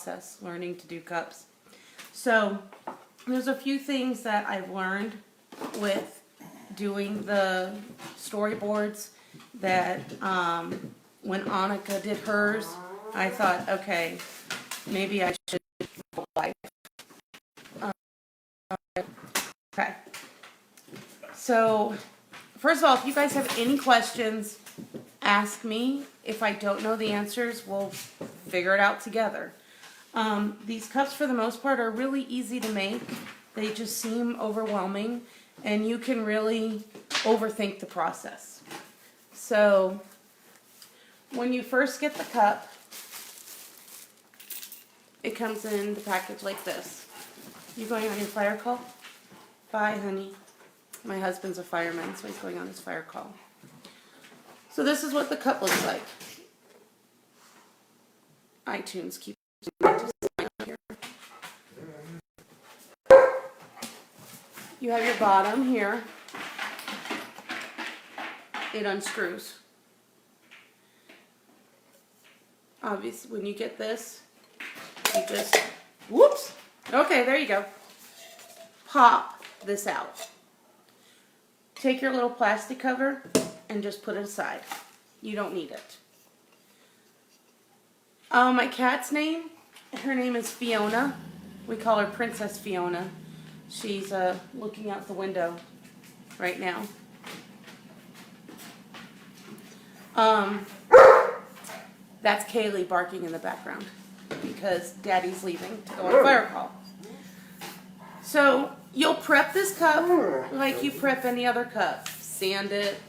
process, learning to do cups. So there's a few things that I've learned with doing the storyboards that when Annika did hers, I thought, okay, maybe I should do life. Okay. So, first of all, if you guys have any questions, ask me. If I don't know the answers, we'll figure it out together. These cups, for the most part, are really easy to make. They just seem overwhelming, and you can really overthink the process. So, when you first get the cup, it comes in the package like this. You going on your fire call? Bye, honey. My husband's a fireman, so he's going on his fire call. So this is what the cup looks like. iTunes keeps here. You have your bottom here. It unscrews. Obviously, when you get this, you just, whoops. Okay, there you go. Pop this out. Take your little plastic cover and just put it aside. You don't need it. My cat's name, her name is Fiona. We call her Princess Fiona. She's looking out the window right now. That's Kaylee barking in the background because Daddy's leaving to go on a fire call. So you'll prep this cup like you prep any other cup. Sand it,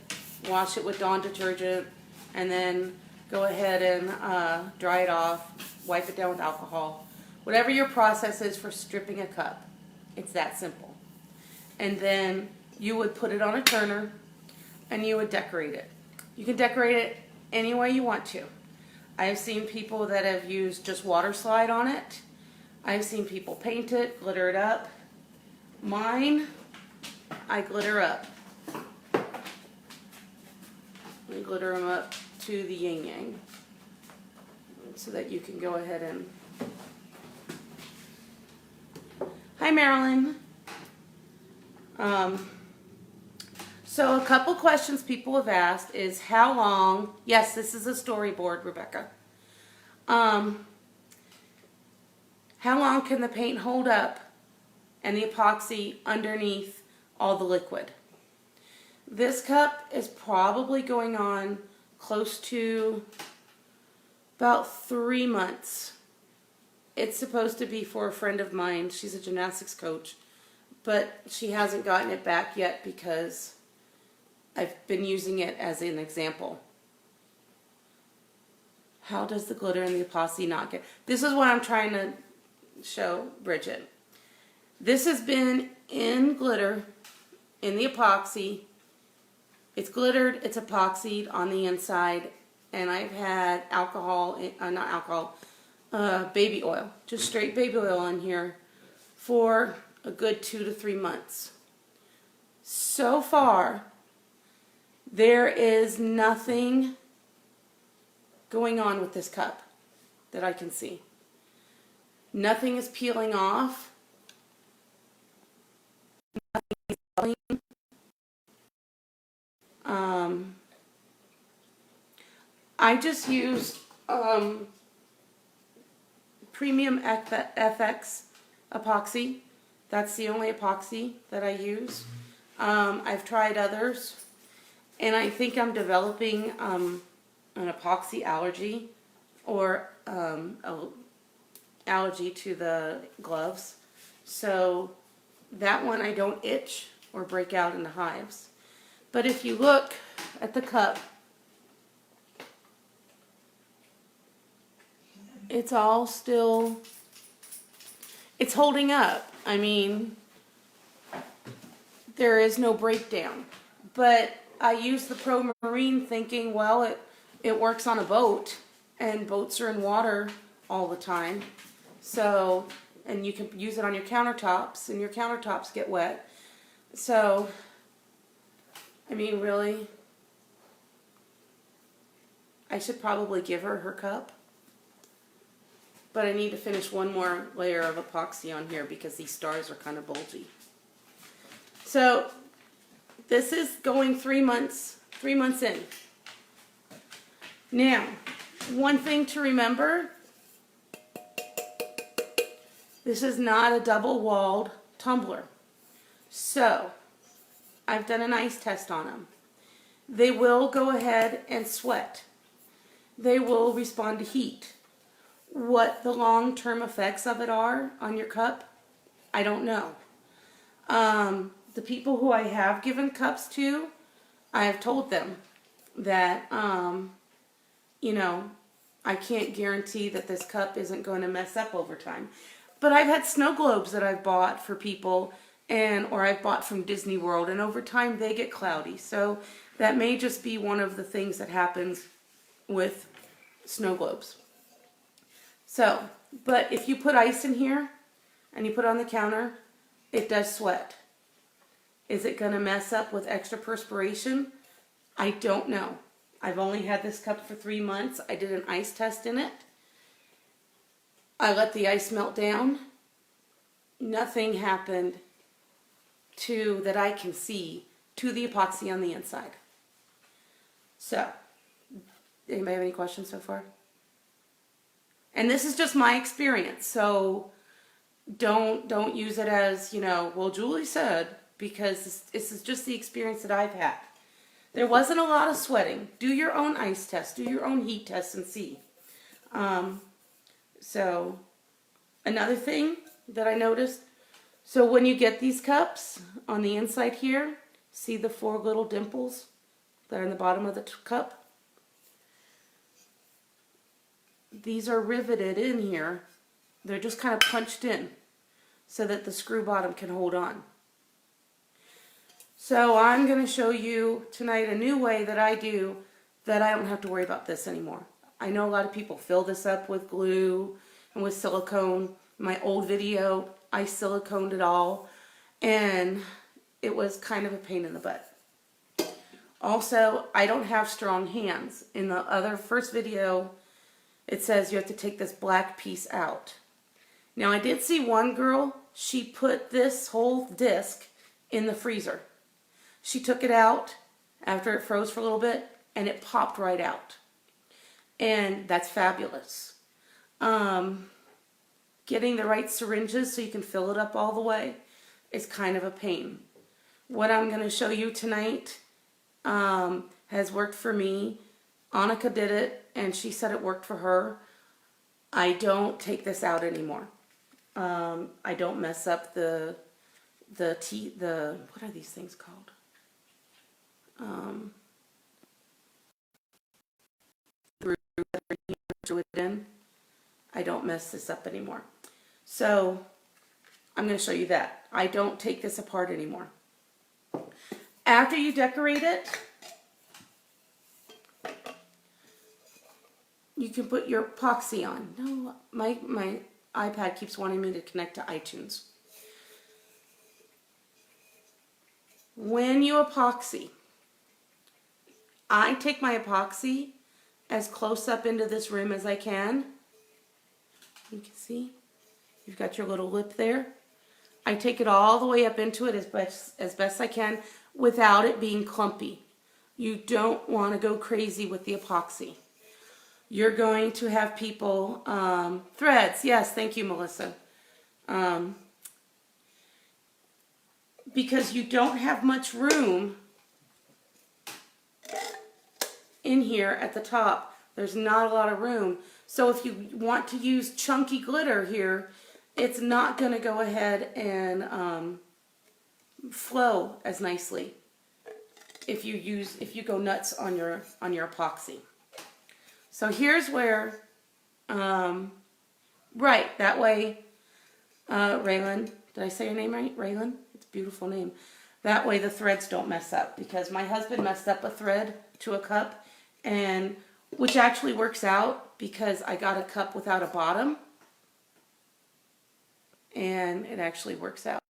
wash it with Dawn detergent, and then go ahead and dry it off, wipe it down with alcohol. Whatever your process is for stripping a cup, it's that simple. And then you would put it on a turner and you would decorate it. You can decorate it any way you want to. I've seen people that have used just water slide on it. I've seen people paint it, glitter it up. Mine, I glitter up. I glitter them up to the yin yang so that you can go ahead and... Hi, Marilyn. So a couple questions people have asked is how long... Yes, this is a storyboard, Rebecca. How long can the paint hold up and the epoxy underneath all the liquid? This cup is probably going on close to about 3 months. It's supposed to be for a friend of mine. She's a gymnastics coach, but she hasn't gotten it back yet because I've been using it as an example. How does the glitter and the epoxy not get... This is what I'm trying to show Bridget. This has been in glitter, in the epoxy. It's glittered, it's epoxied on the inside, and I've had alcohol, not alcohol, baby oil, just straight baby oil in here for a good 2 to 3 months. So far, there is nothing going on with this cup that I can see. Nothing is peeling off. Nothing is falling. I just used Premium FX epoxy. That's the only epoxy that I use. I've tried others, and I think I'm developing an epoxy allergy or allergy to the gloves. So that one I don't itch or break out into hives. But if you look at the cup, it's all still, it's holding up. I mean, there is no breakdown. But I use the Pro Marine thinking, well, it works on a boat, and boats are in water all the time. So, and you can use it on your countertops, and your countertops get wet. So, I mean, really, I should probably give her her cup. but I need to finish one more layer of epoxy on here because these stars are kind of bulgy. So this is going 3 months in. Now, one thing to remember, this is not a double-walled tumbler. So, I've done an ice test on them. They will go ahead and sweat. They will respond to heat. What the long-term effects of it are on your cup, I don't know. The people who I have given cups to, I have told them that, you know, I can't guarantee that this cup isn't going to mess up over time. But I've had snow globes that I've bought for people, or I've bought from Disney World, and over time they get cloudy. So that may just be one of the things that happens with snow globes. So, but if you put ice in here and you put it on the counter, it does sweat. Is it going to mess up with extra perspiration? I don't know. I've only had this cup for 3 months. I did an ice test in it. I let the ice melt down. Nothing happened that I can see to the epoxy on the inside. So, anybody have any questions so far? And this is just my experience, so don't use it as, you know, well, Julie said, because this is just the experience that I've had. There wasn't a lot of sweating. Do your own ice test. Do your own heat test and see. So, another thing that I noticed, so when you get these cups, on the inside here, see the 4 little dimples that are in the bottom of the cup? These are riveted in here. They're just kind of punched in so that the screw bottom can hold on. So I'm going to show you tonight a new way that I do that I don't have to worry about this anymore. I know a lot of people fill this up with glue and with silicone. My old video, I siliconed it all, and it was kind of a pain in the butt. Also, I don't have strong hands. In the first video, it says you have to take this black piece out. Now, I did see one girl, she put this whole disc in the freezer. She took it out after it froze for a little bit, and it popped right out. And that's fabulous. Getting the right syringes so you can fill it up all the way is kind of a pain. What I'm going to show you tonight has worked for me. Annika did it, and she said it worked for her. I don't take this out anymore. I don't mess up the what are these things called? I don't mess this up anymore. So I'm going to show you that. I don't take this apart anymore. After you decorate it, you can put your epoxy on. No, my iPad keeps wanting me to connect to iTunes. When you epoxy, I take my epoxy as close up into this rim as I can. You can see, you've got your little lip there. I take it all the way up into it as best I can without it being clumpy. You don't want to go crazy with the epoxy. You're going to have people, threads, yes, thank you, Melissa. Because you don't have much room in here at the top. There's not a lot of room. So if you want to use chunky glitter here, it's not going to go ahead and flow as nicely if you go nuts on your epoxy. So here's where, right, that way, Raylan, did I say your name right? Raylan? It's a beautiful name. That way the threads don't mess up, because my husband messed up a thread to a cup, and which actually works out because I got a cup without a bottom, and it actually works out.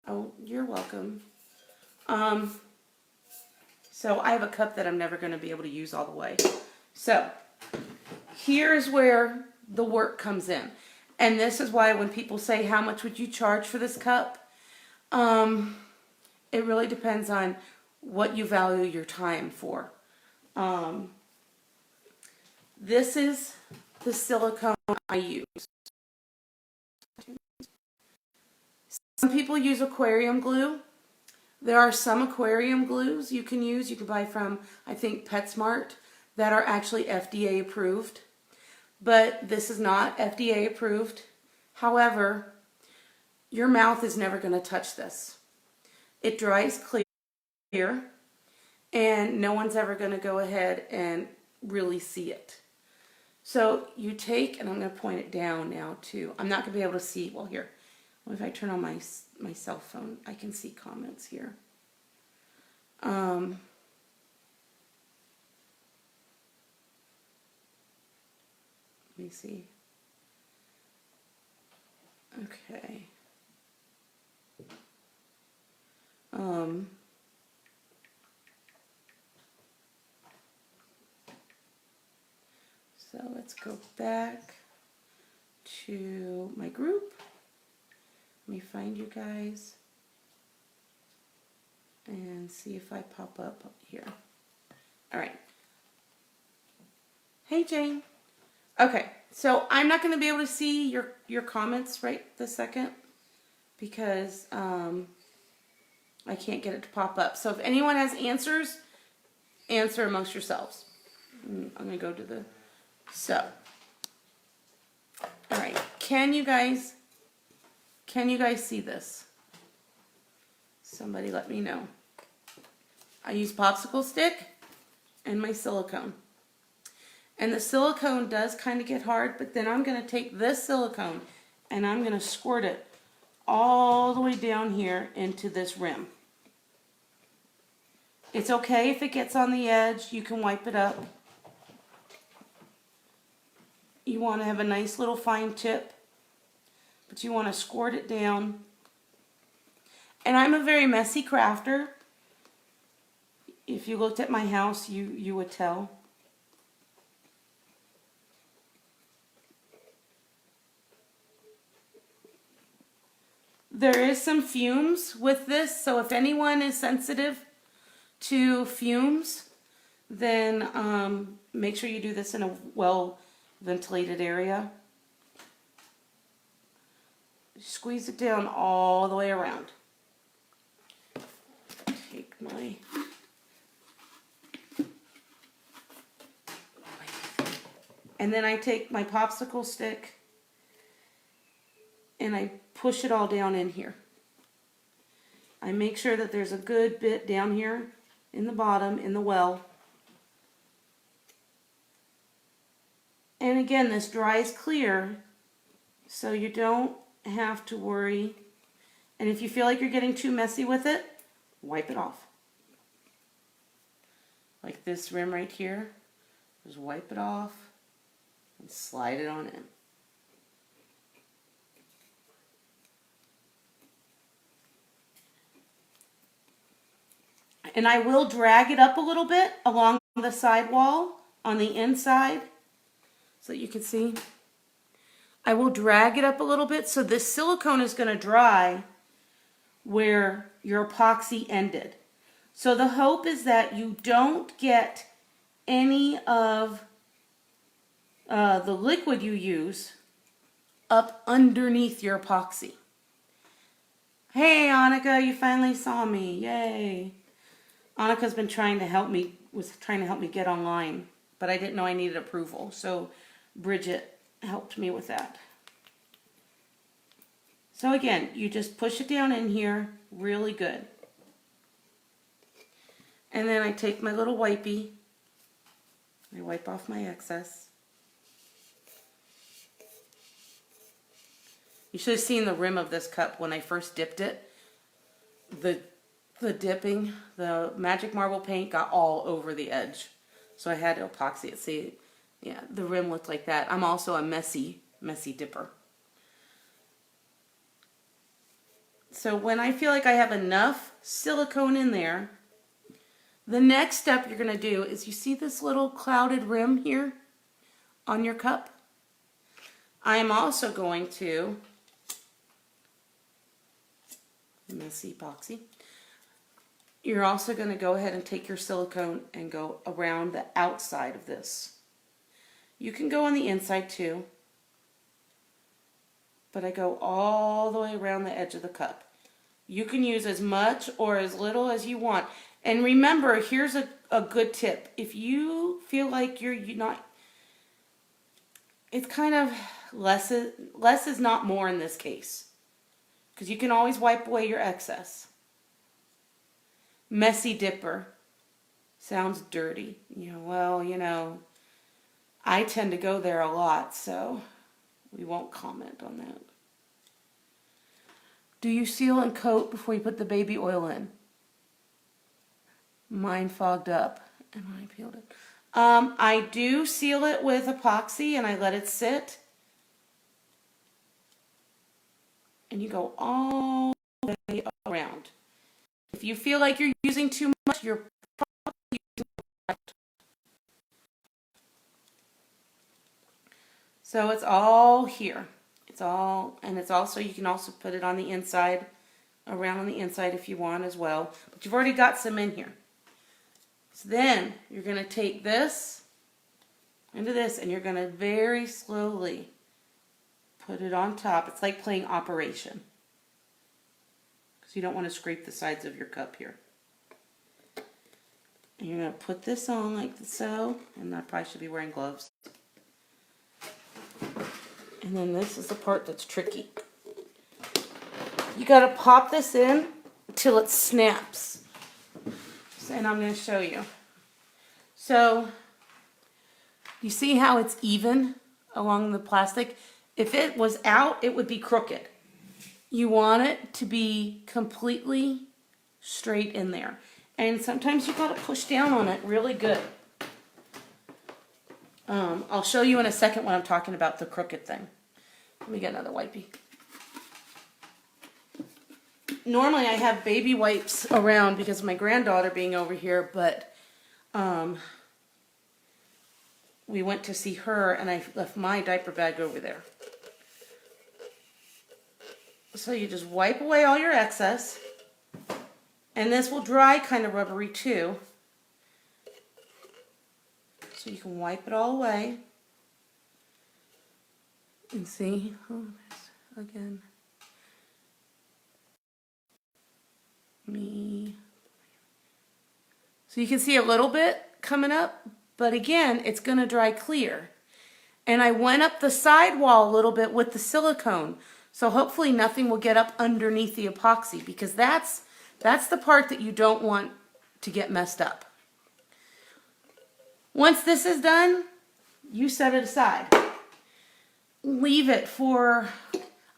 Oh, you're welcome. So I have a cup that I'm never going to be able to use all the way. So here's where the work comes in. And this is why when people say, how much would you charge for this cup? It really depends on what you value your time for. This is the silicone I use. Some people use aquarium glue. There are some aquarium glues you can use. You can buy from, I think, PetSmart that are actually FDA approved. But this is not FDA approved. However, your mouth is never going to touch this. It dries clear, and no one's ever going to go ahead and really see it. So you take, and I'm going to point it down now too. I'm not going to be able to see, well here, if I turn on my cell phone, I can see comments here. Let me see. Okay. So let's go back to my group. Let me find you guys and see if I pop up here. All right. Hey, Jane. Okay, so I'm not going to be able to see your comments right this second because I can't get it to pop up. So if anyone has answers, answer amongst yourselves. I'm going to go to the... So, all right, can you guys see this? Somebody let me know. I use popsicle stick and my silicone. And the silicone does kind of get hard, but then I'm going to take this silicone and I'm going to squirt it all the way down here into this rim. It's okay if it gets on the edge, you can wipe it up. You want to have a nice little fine tip, but you want to squirt it down. And I'm a very messy crafter. If you looked at my house, you would tell. There is some fumes with this, so if anyone is sensitive to fumes, then make sure you do this in a well-ventilated area. Squeeze it down all the way around. Take my... And then I take my popsicle stick and I push it all down in here. I make sure that there's a good bit down here in the bottom, in the well. And again, this dries clear, so you don't have to worry. And if you feel like you're getting too messy with it, wipe it off. Like this rim right here, just wipe it off and slide it on in. And I will drag it up a little bit along the side wall on the inside so that you can see. I will drag it up a little bit so this silicone is going to dry where your epoxy ended. So the hope is that you don't get any of the liquid you use up underneath your epoxy. Hey Annika, you finally saw me. Yay. Annika's been trying to help me, was trying to help me get online, but I didn't know I needed approval, so Bridget helped me with that. So again, you just push it down in here really good. And then I take my little wipey, I wipe off my excess. You should have seen the rim of this cup when I first dipped it. The dipping, the magic marble paint got all over the edge. So I had to epoxy it. See, yeah, the rim looked like that. I'm also a messy dipper. So when I feel like I have enough silicone in there The next step you're going to do is, you see this little clouded rim here on your cup? I am also going to, messy epoxy, you're also going to go ahead and take your silicone and go around the outside of this. You can go on the inside too, but I go all the way around the edge of the cup. You can use as much or as little as you want. And remember, here's a good tip. If you feel like you're not, it's kind of less is not more in this case, because you can always wipe away your excess. Messy dipper sounds dirty. Well, I tend to go there a lot, so we won't comment on that. Do you seal and coat before you put the baby oil in? Mine fogged up and I peeled it. I do seal it with epoxy and I let it sit. And you go all the way around. If you feel like you're using too much, you're probably using too much. So it's all here. And it's also, you can also put it on the inside, around on the inside if you want as well. But you've already got some in here. So then you're going to take this into this and you're going to very slowly put it on top. It's like playing Operation, because you don't want to scrape the sides of your cup here. And you're going to put this on like so, and I probably should be wearing gloves. And then this is the part that's tricky. You got to pop this in till it snaps. And I'm going to show you. So, you see how it's even along the plastic? If it was out, it would be crooked. You want it to be completely straight in there. And sometimes you've got to push down on it really good. I'll show you in a second when I'm talking about the crooked thing. Let me get another wipey. Normally I have baby wipes around because of my granddaughter being over here, but we went to see her and I left my diaper bag over there. So you just wipe away all your excess, and this will dry kind of rubbery too. So you can wipe it all away. And see, again. So you can see a little bit coming up, but again, it's going to dry clear. And I went up the side wall a little bit with the silicone, so hopefully nothing will get up underneath the epoxy, because that's the part that you don't want to get messed up. Once this is done, you set it aside. Leave it for,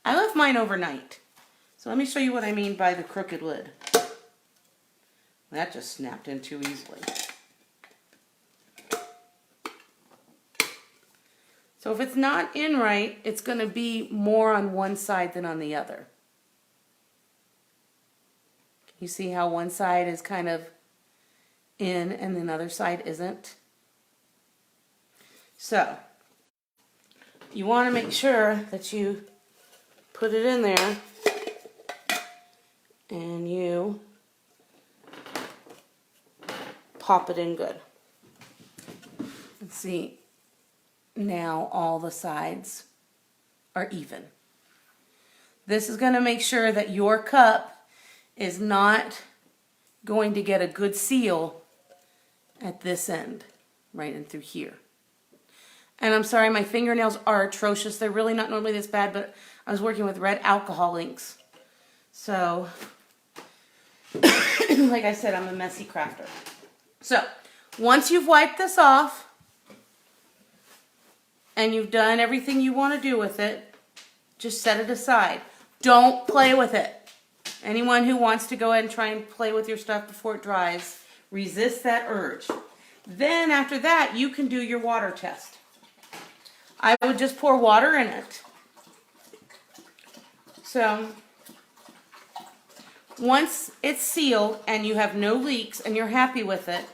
I left mine overnight. So let me show you what I mean by the crooked lid. That just snapped in too easily. So if it's not in right, it's going to be more on one side than on the other. You see how one side is kind of in and the other side isn't? So, you want to make sure that you put it in there and you pop it in good. And see, now all the sides are even. This is going to make sure that your cup is not going to get a good seal at this end, right in through here. And I'm sorry, my fingernails are atrocious. They're really not normally this bad, but I was working with red alcohol inks. So, like I said, I'm a messy crafter. So, once you've wiped this off, and you've done everything you want to do with it, just set it aside. Don't play with it. Anyone who wants to go ahead and try and play with your stuff before it dries, resist that urge. Then, after that, you can do your water test. I would just pour water in it. So, once it's sealed and you have no leaks and you're happy with it,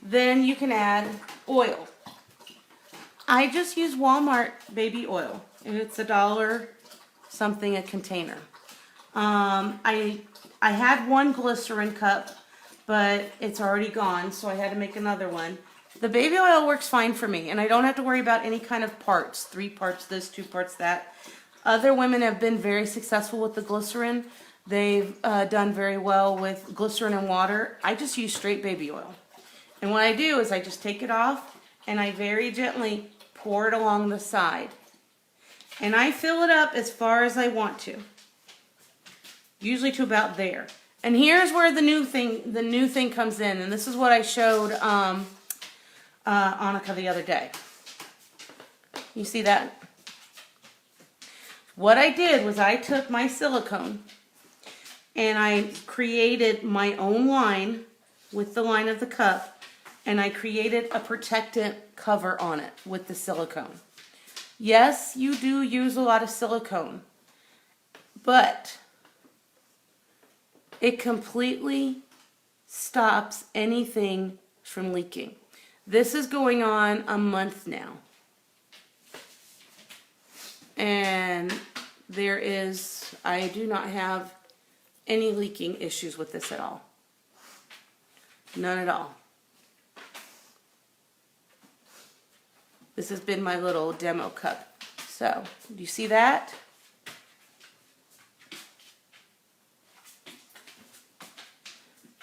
then you can add oil. I just use Walmart baby oil, and it's $1 something a container. I had one glycerin cup, but it's already gone, so I had to make another one. The baby oil works fine for me, and I don't have to worry about any kind of parts. 3 parts this, 2 parts that. Other women have been very successful with the glycerin. They've done very well with glycerin and water. I just use straight baby oil. And what I do is I just take it off, and I very gently pour it along the side. And I fill it up as far as I want to. Usually to about there. And here's where the new thing comes in. And this is what I showed Annika the other day. You see that? What I did was I took my silicone and I created my own line with the line of the cup, and I created a protectant cover on it with the silicone. Yes, you do use a lot of silicone, but it completely stops anything from leaking. This is going on a month now. And I do not have any leaking issues with this at all. None at all. This has been my little demo cup. So, do you see that?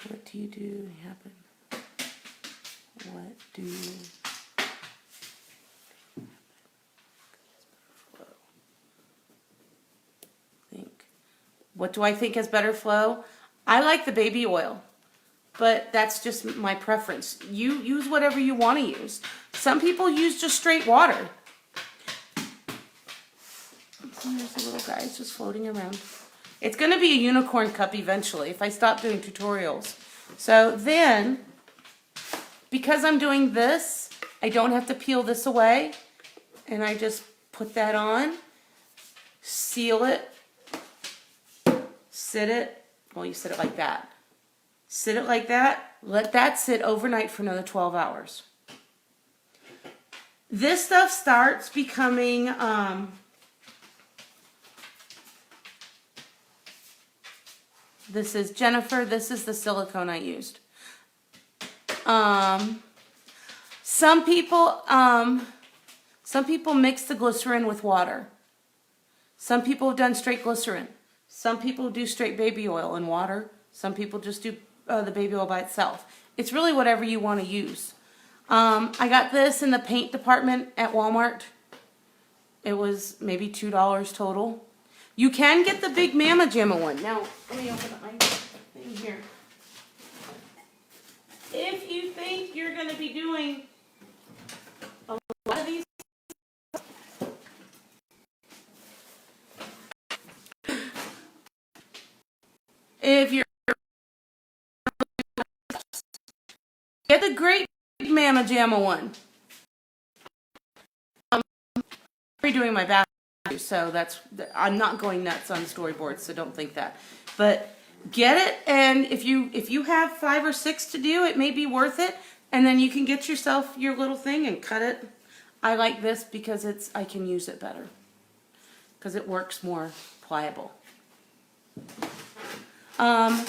What do you do happen? What do you think? What do I think has better flow? I like the baby oil, but that's just my preference. You use whatever you want to use. Some people use just straight water. There's the little guys just floating around. It's going to be a unicorn cup eventually if I stop doing tutorials. So then, because I'm doing this, I don't have to peel this away. And I just put that on, seal it, sit it. Well, you sit it like that. Sit it like that. Let that sit overnight for another 12 hours. This stuff starts becoming... This is Jennifer. This is the silicone I used. Some people mix the glycerin with water. Some people have done straight glycerin. Some people do straight baby oil and water. Some people just do the baby oil by itself. It's really whatever you want to use. I got this in the paint department at Walmart. It was maybe $2 total. You can get the big Mama Jamma one. Now, let me open up my thing here. If you think you're going to be doing a lot of these, if you're get the great big Mama Jamma one. I'm redoing my bathroom. So I'm not going nuts on storyboards, so don't think that. But get it, and if you have 5 or 6 to do, it may be worth it. And then you can get yourself your little thing and cut it. I like this because I can use it better because it works more pliable. Hey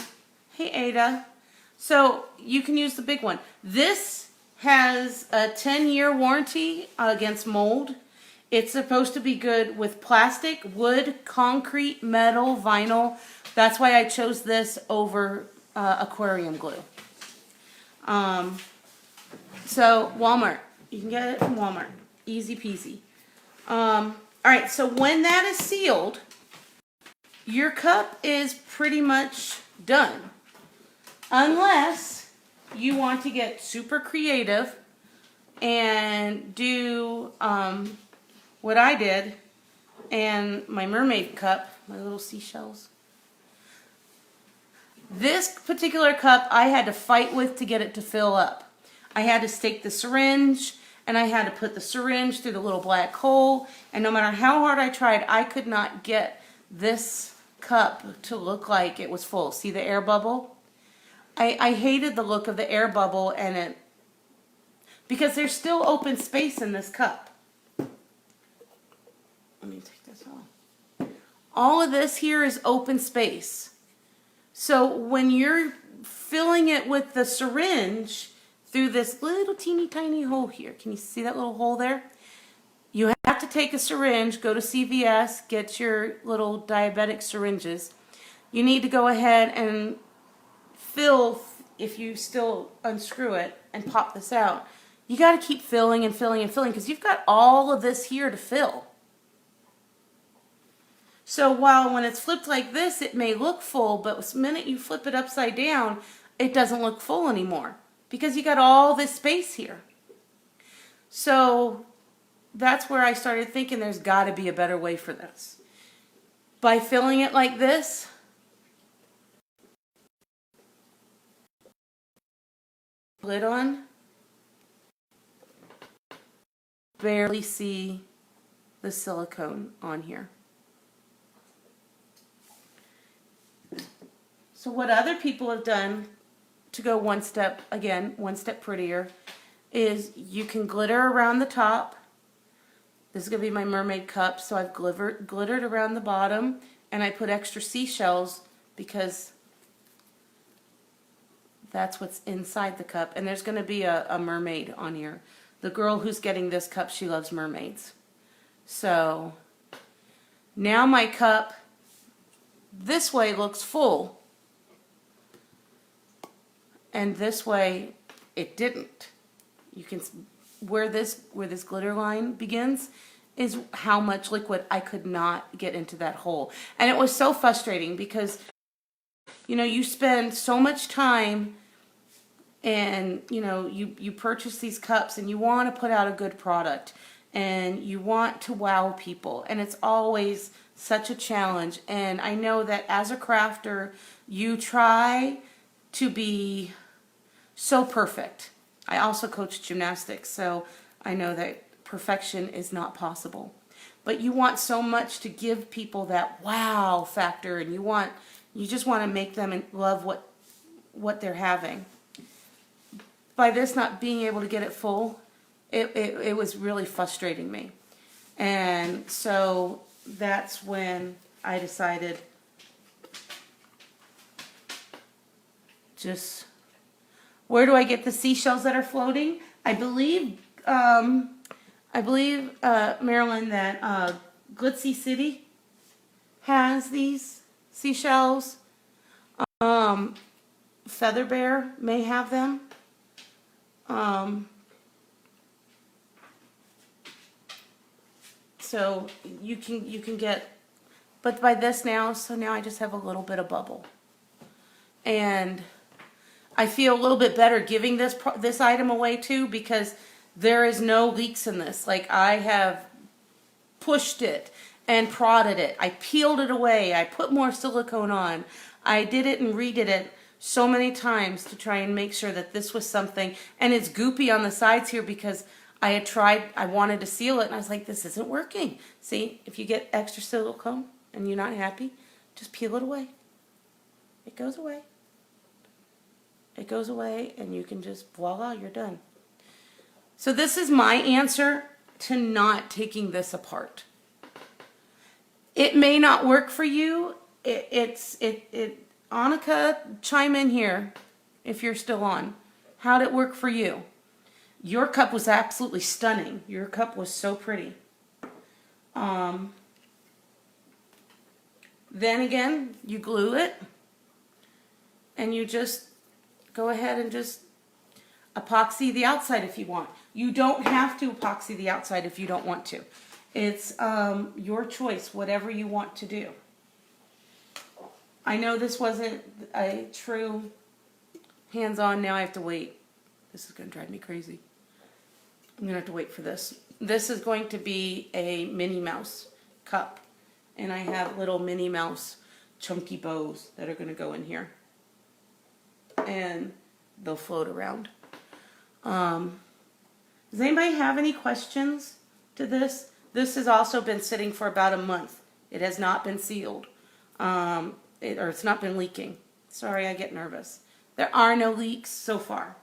Ada, so you can use the big one. This has a 10-year warranty against mold. It's supposed to be good with plastic, wood, concrete, metal, vinyl. That's why I chose this over aquarium glue. So Walmart, you can get it from Walmart. Easy peasy. All right, so when that is sealed, your cup is pretty much done. Unless you want to get super creative and do... what I did, and my mermaid cup, my little seashells. This particular cup I had to fight with to get it to fill up. I had to stick the syringe, and I had to put the syringe through the little black hole, and no matter how hard I tried, I could not get this cup to look like it was full. See the air bubble? I hated the look of the air bubble because there's still open space in this cup. Let me take this off. All of this here is open space. So when you're filling it with the syringe through this little teeny tiny hole here, can you see that little hole there? You have to take a syringe, go to CVS, get your little diabetic syringes. You need to go ahead and fill, if you still unscrew it and pop this out. You got to keep filling and filling and filling because you've got all of this here to fill. So while when it's flipped like this, it may look full, but the minute you flip it upside down, it doesn't look full anymore because you got all this space here. So that's where I started thinking there's got to be a better way for this. By filling it like this, lid on, barely see the silicone on here. So what other people have done to go one step prettier, is you can glitter around the top. This is going to be my mermaid cup, so I've glittered around the bottom, and I put extra seashells because that's what's inside the cup. And there's going to be a mermaid on here. The girl who's getting this cup, she loves mermaids. So now my cup this way looks full, and this way it didn't. You can where this glitter line begins is how much liquid I could not get into that hole. And it was so frustrating because, you know, you spend so much time and, you know, you purchase these cups and you want to put out a good product and you want to wow people, and it's always such a challenge. And I know that as a crafter, you try to be so perfect. I also coach gymnastics, so I know that perfection is not possible. But you want so much to give people that wow factor, and you just want to make them love what they're having. By this not being able to get it full, it was really frustrating me. And so that's when I decided just, where do I get the seashells that are floating? I believe Maryland, that Glitzy City has these seashells. Feather Bear may have them. So you can get, but by this now, so now I just have a little bit of bubble, and I feel a little bit better giving this item away too, because there is no leaks in this. Like, I have pushed it and prodded it. I peeled it away. I put more silicone on. I did it and redid it so many times to try and make sure that this was something. And it's goopy on the sides here because I had tried, I wanted to seal it, and I was like, this isn't working. See, if you get extra silicone and you're not happy, just peel it away. It goes away. It goes away, and you can just, voila, you're done. So this is my answer to not taking this apart. It may not work for you. Annika, chime in here if you're still on. How'd it work for you? Your cup was absolutely stunning. Your cup was so pretty. Then again, you glue it, and you just go ahead and just epoxy the outside if you want. You don't have to epoxy the outside if you don't want to. It's your choice, whatever you want to do. I know this wasn't a true hands-on. Now I have to wait. This is going to drive me crazy. I'm going to have to wait for this. This is going to be a Minnie Mouse cup. And I have little Minnie Mouse chunky bows that are going to go in here. And they'll float around. Does anybody have any questions to this? This has also been sitting for about a month. It has not been sealed. or it's not been leaking. Sorry, I get nervous. There are no leaks so far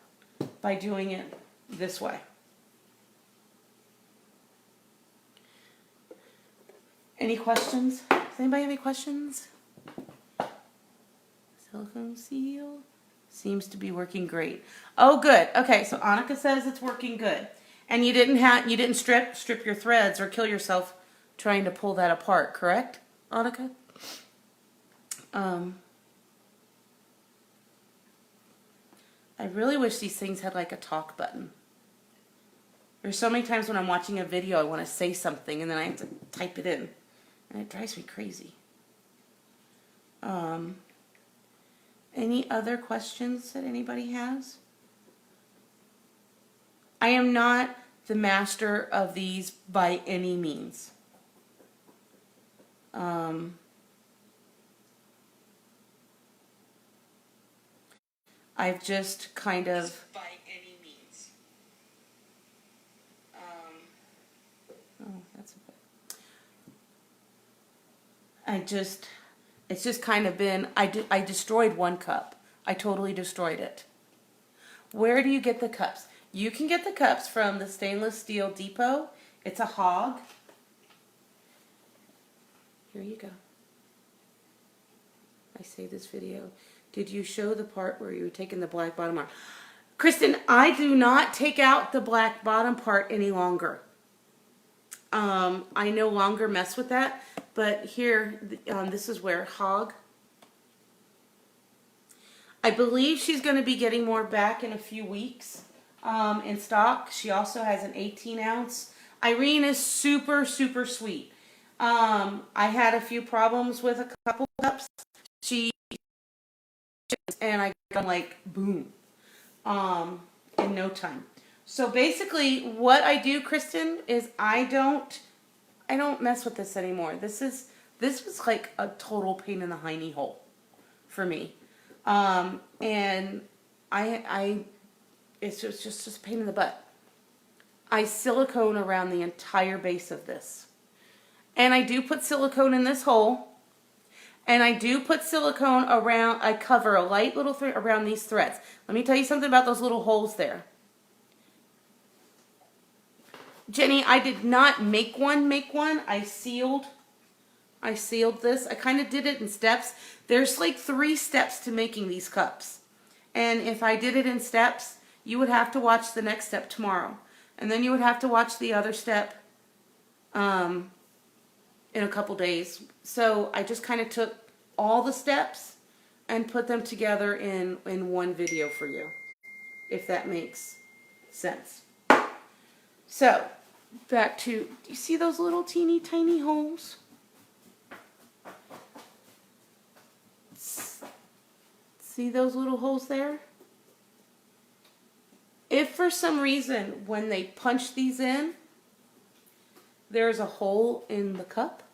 by doing it this way. Any questions? Does anybody have any questions? Silicone seal seems to be working great. Oh, good. Okay, so Annika says it's working good, and you didn't strip your threads or kill yourself trying to pull that apart, correct, Annika? I really wish these things had like a talk button. There's so many times when I'm watching a video I want to say something and then I have to type it in. And it drives me crazy. Any other questions that anybody has? I am not the master of these by any means. I've just kind of... By any means. Oh, that's a bit... It's just kind of been, I destroyed one cup. I totally destroyed it. Where do you get the cups? You can get the cups from the Stainless Steel Depot. It's a hog. Here you go. I saved this video. Did you show the part where you were taking the black bottom out? Kristen, I do not take out the black bottom part any longer. I no longer mess with that. But here, this is where hog. I believe she's going to be getting more back in a few weeks in stock. She also has an 18 ounce. Irene is super, super sweet. I had a few problems with a couple cups. And I got them like boom in no time. So basically what I do, Kristen, is I don't mess with this anymore. This was like a total pain in the hiney hole for me. And it's just a pain in the butt. I silicone around the entire base of this. And I do put silicone in this hole. And I do put silicone around, I cover a light little thread around these threads. Let me tell you something about those little holes there. Jenny, I did not make one. I sealed this. I kind of did it in steps. There's like 3 steps to making these cups. And if I did it in steps, you would have to watch the next step tomorrow. And then you would have to watch the other step in a couple days. So I just kind of took all the steps and put them together in one video for you, if that makes sense. So, back to, do you see those little teeny tiny holes? See those little holes there? If for some reason when they punch these in, there's a hole in the cup,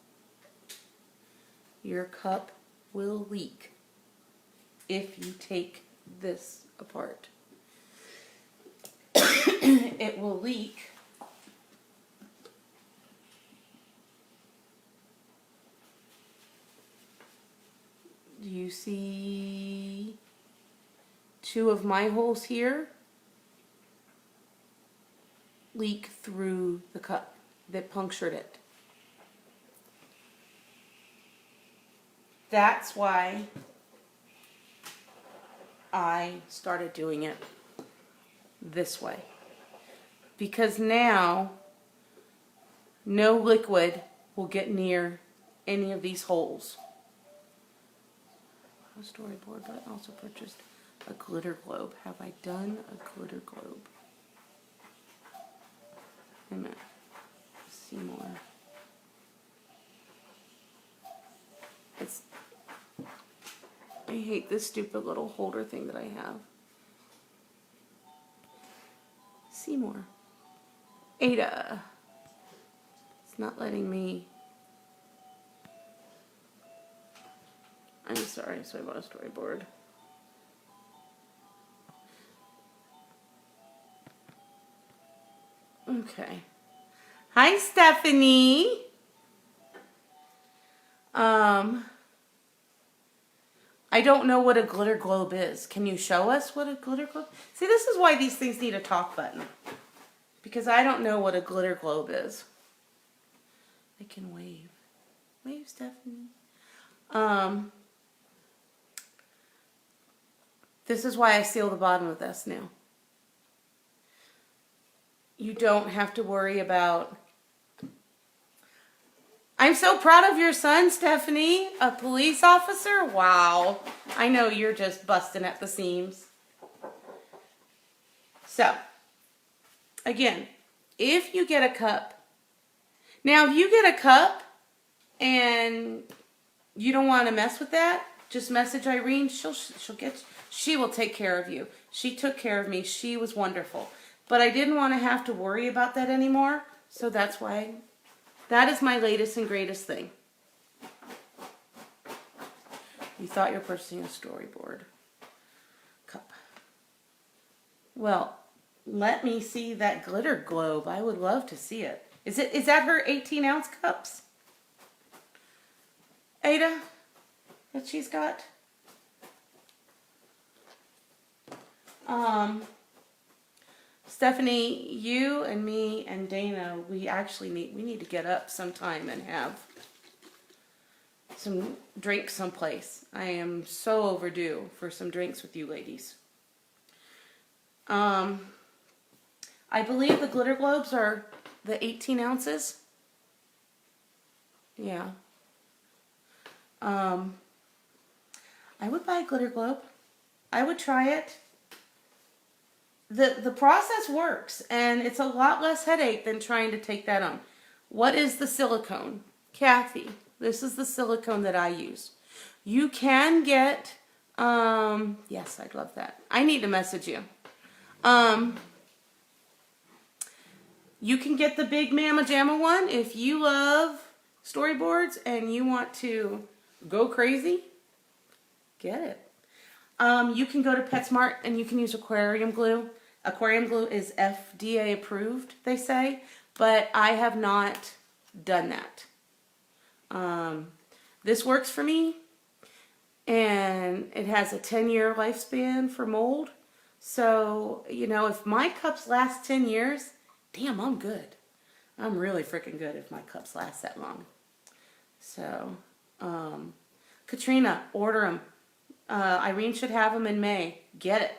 your cup will leak if you take this apart. It will leak. Do you see 2 of my holes here? Leak through the cup that punctured it. That's why I started doing it this way. Because now no liquid will get near any of these holes. A storyboard, but I also purchased a glitter globe. Have I done a glitter globe? Wait a minute. See more. I hate this stupid little holder thing that I have. See more. Ada. It's not letting me. I'm sorry, so I bought a storyboard. Okay. Hi, Stephanie. I don't know what a glitter globe is. Can you show us what a glitter globe? See, this is why these things need a talk button. Because I don't know what a glitter globe is. I can wave. Wave, Stephanie. This is why I seal the bottom of this now. You don't have to worry about... I'm so proud of your son, Stephanie. A police officer? Wow. I know you're just busting at the seams. So, again, if you get a cup. Now, if you get a cup and you don't want to mess with that, just message Irene. She will take care of you. She took care of me. She was wonderful. But I didn't want to have to worry about that anymore. So that's why... That is my latest and greatest thing. You thought you were purchasing a storyboard cup. Well, let me see that glitter globe. I would love to see it. Is that her 18-ounce cups? Ada, that she's got? Stephanie, you and me and Dana, we need to get up sometime and have some drinks someplace. I am so overdue for some drinks with you ladies. I believe the glitter globes are the 18 ounces. Yeah. I would buy a glitter globe. I would try it. The process works, and it's a lot less headache than trying to take that on. What is the silicone? Kathy, this is the silicone that I use. You can get, yes, I'd love that. I need to message you. You can get the big Mama Jamma one if you love storyboards and you want to go crazy. Get it. You can go to PetSmart and you can use aquarium glue. Aquarium glue is FDA approved, they say, but I have not done that. This works for me, and it has a 10-year lifespan for mold. So, you know, if my cups last 10 years, damn, I'm good. I'm really freaking good if my cups last that long. So, Katrina, order them. Irene should have them in May. Get it.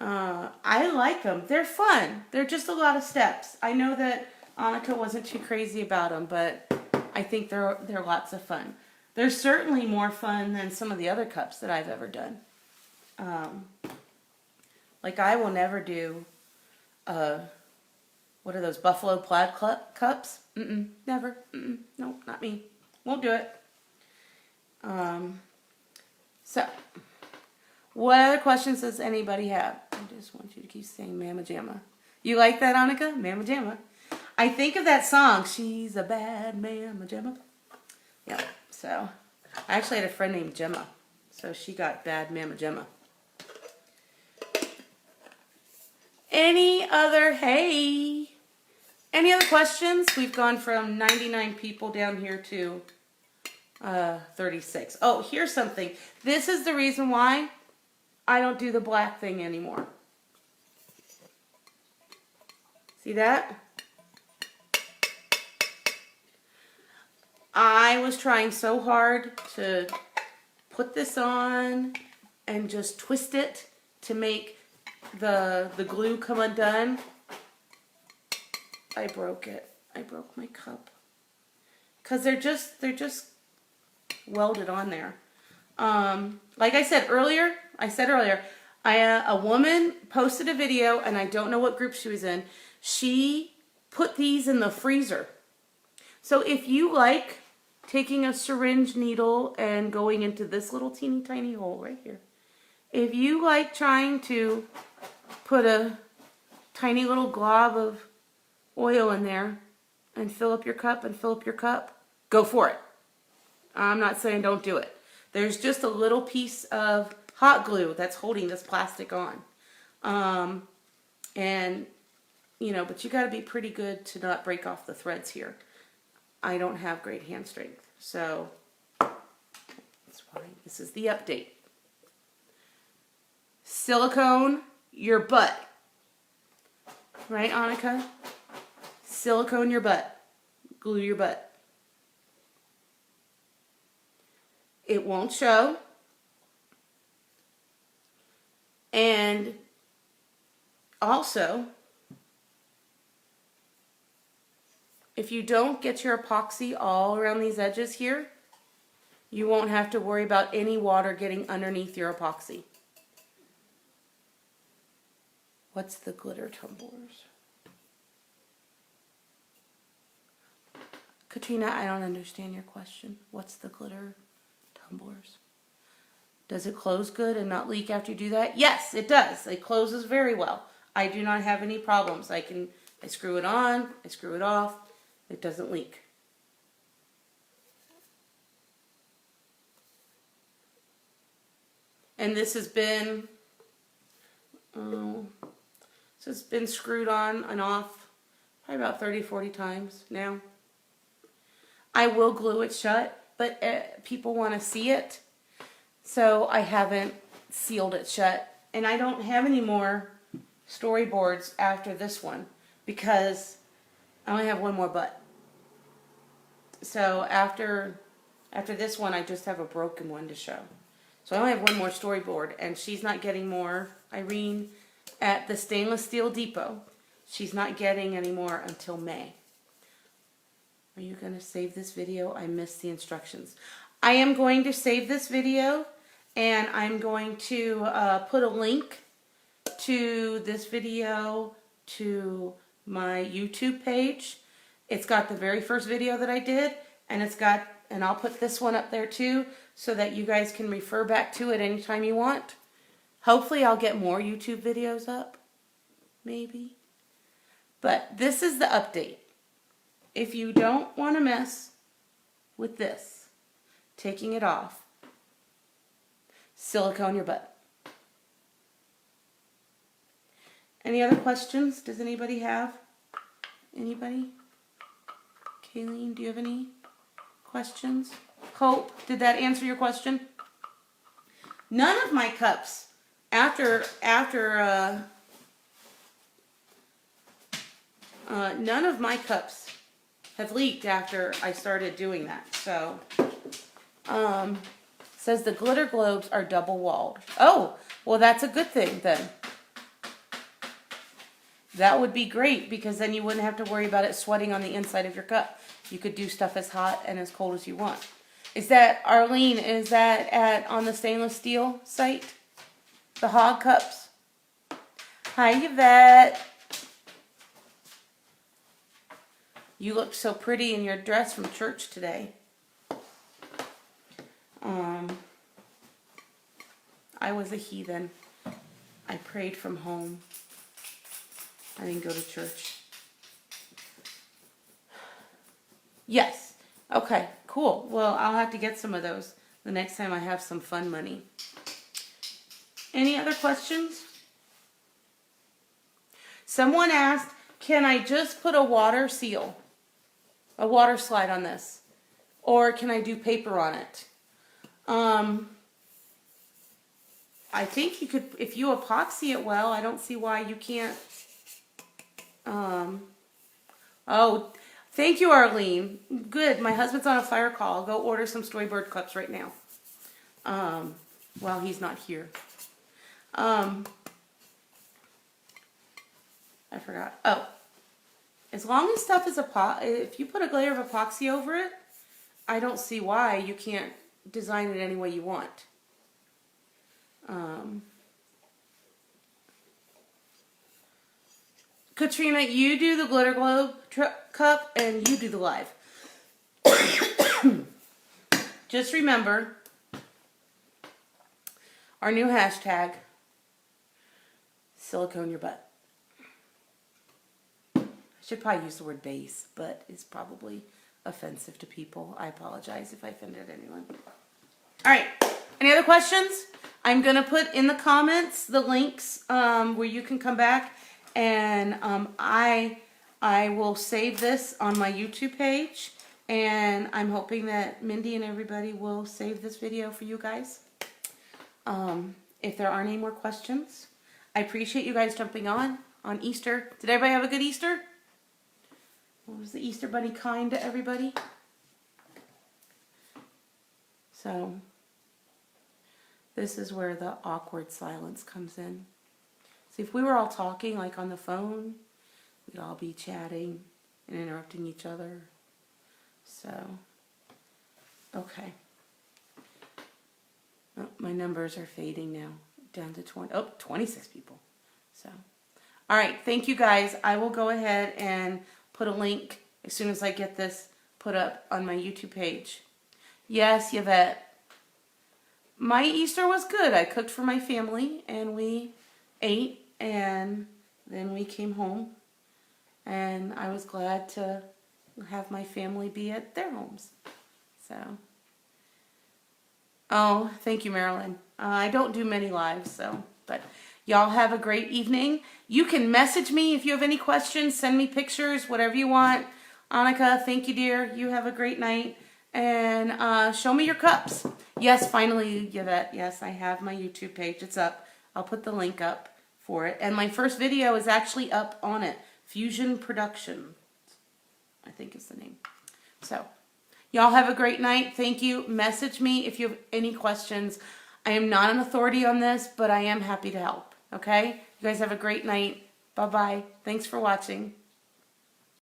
I like them. They're fun. They're just a lot of steps. I know that Annika wasn't too crazy about them, but I think they're lots of fun. They're certainly more fun than some of the other cups that I've ever done. Like I will never do, what are those, Buffalo Plaid cups? Never. No, not me. Won't do it. So, what other questions does anybody have? I just want you to keep saying Mama Jamma. You like that, Annika? Mama Jamma. I think of that song, She's a Bad Mama Jamma. Yeah, so I actually had a friend named Gemma, so she got Bad Mama Jamma. Any other questions? We've gone from 99 people down here to 36. Oh, here's something. This is the reason why I don't do the black thing anymore. See that? I was trying so hard to put this on and just twist it to make the glue come undone. I broke it. I broke my cup. Because they're just welded on there. Like I said earlier, a woman posted a video, and I don't know what group she was in. She put these in the freezer. So if you like taking a syringe needle and going into this little teeny tiny hole right here, if you like trying to put a tiny little glob of oil in there and fill up your cup go for it. I'm not saying don't do it. There's just a little piece of hot glue that's holding this plastic on. And, you know, but you got to be pretty good to not break off the threads here. I don't have great hand strength, so that's Sorry, this is the update. Silicone your butt. Right, Annika? Silicone your butt. Glue your butt. It won't show. And also, if you don't get your epoxy all around these edges here, you won't have to worry about any water getting underneath your epoxy. What's the glitter tumblers? Katrina, I don't understand your question. What's the glitter tumblers? Does it close good and not leak after you do that? Yes, it does. It closes very well. I do not have any problems. I screw it on, I screw it off. It doesn't leak. And this has been, so it's been screwed on and off probably about 30, 40 times now. I will glue it shut, but people want to see it. So I haven't sealed it shut. And I don't have any more storyboards after this one because I only have one more butt. So after this one, I just have a broken one to show. So I only have one more storyboard, and she's not getting more. Irene at the Stainless Steel Depot, she's not getting any more until May. Are you going to save this video? I missed the instructions. I am going to save this video, and I'm going to put a link to this video to my YouTube page. It's got the very first video that I did, and and I'll put this one up there too, so that you guys can refer back to it anytime you want. Hopefully I'll get more YouTube videos up, maybe. But this is the update. If you don't want to mess with this, taking it off, silicone your butt. Any other questions? Does anybody have? Anybody? Kayleen, do you have any questions? Hope, did that answer your question? None of my cups, none of my cups have leaked after I started doing that. So, says the glitter globes are double walled. Oh, well that's a good thing then. That would be great, because then you wouldn't have to worry about it sweating on the inside of your cup. You could do stuff as hot and as cold as you want. Is that, Arlene, is that on the stainless steel site? The hog cups? Hi, Yvette. You look so pretty in your dress from church today. I was a heathen. I prayed from home. I didn't go to church. Yes. Okay, cool. Well, I'll have to get some of those the next time I have some fun money. Any other questions? Someone asked, can I just put a water seal, a water slide on this? Or can I do paper on it? I think you could, if you epoxy it well, I don't see why you can't. Oh, thank you, Arlene. Good. My husband's on a fire call. I'll go order some storyboard cups right now. While he's not here. I forgot. Oh, as long as stuff is if you put a layer of epoxy over it, I don't see why you can't design it any way you want. Katrina, you do the glitter globe cup and you do the live. Just remember our new hashtag, silicone your butt. I should probably use the word base, but it's probably offensive to people. I apologize if I offended anyone. All right. Any other questions? I'm going to put in the comments the links where you can come back, and I will save this on my YouTube page, And I'm hoping that Mindy and everybody will save this video for you guys. If there aren't any more questions, I appreciate you guys jumping on Easter. Did everybody have a good Easter? Was the Easter Bunny kind to everybody? So, this is where the awkward silence comes in. See, if we were all talking like on the phone, we'd all be chatting and interrupting each other. So, okay. Oh, my numbers are fading now. Down to 26 people. So, all right. Thank you guys. I will go ahead and put a link as soon as I get this put up on my YouTube page. Yes, Yvette. My Easter was good. I cooked for my family and we ate and then we came home and I was glad to have my family be at their homes. So, oh, thank you, Marilyn. I don't do many lives, so, but y'all have a great evening. You can message me if you have any questions, send me pictures, whatever you want. Annika, thank you, dear. You have a great night. And show me your cups. Yes, finally, Yvette. Yes, I have my YouTube page. It's up. I'll put the link up for it. And my first video is actually up on it. Fusion Production, I think is the name. So, y'all have a great night. Thank you. Message me if you have any questions. I am not an authority on this, but I am happy to help. Okay? You guys have a great night. Bye-bye. Thanks for watching.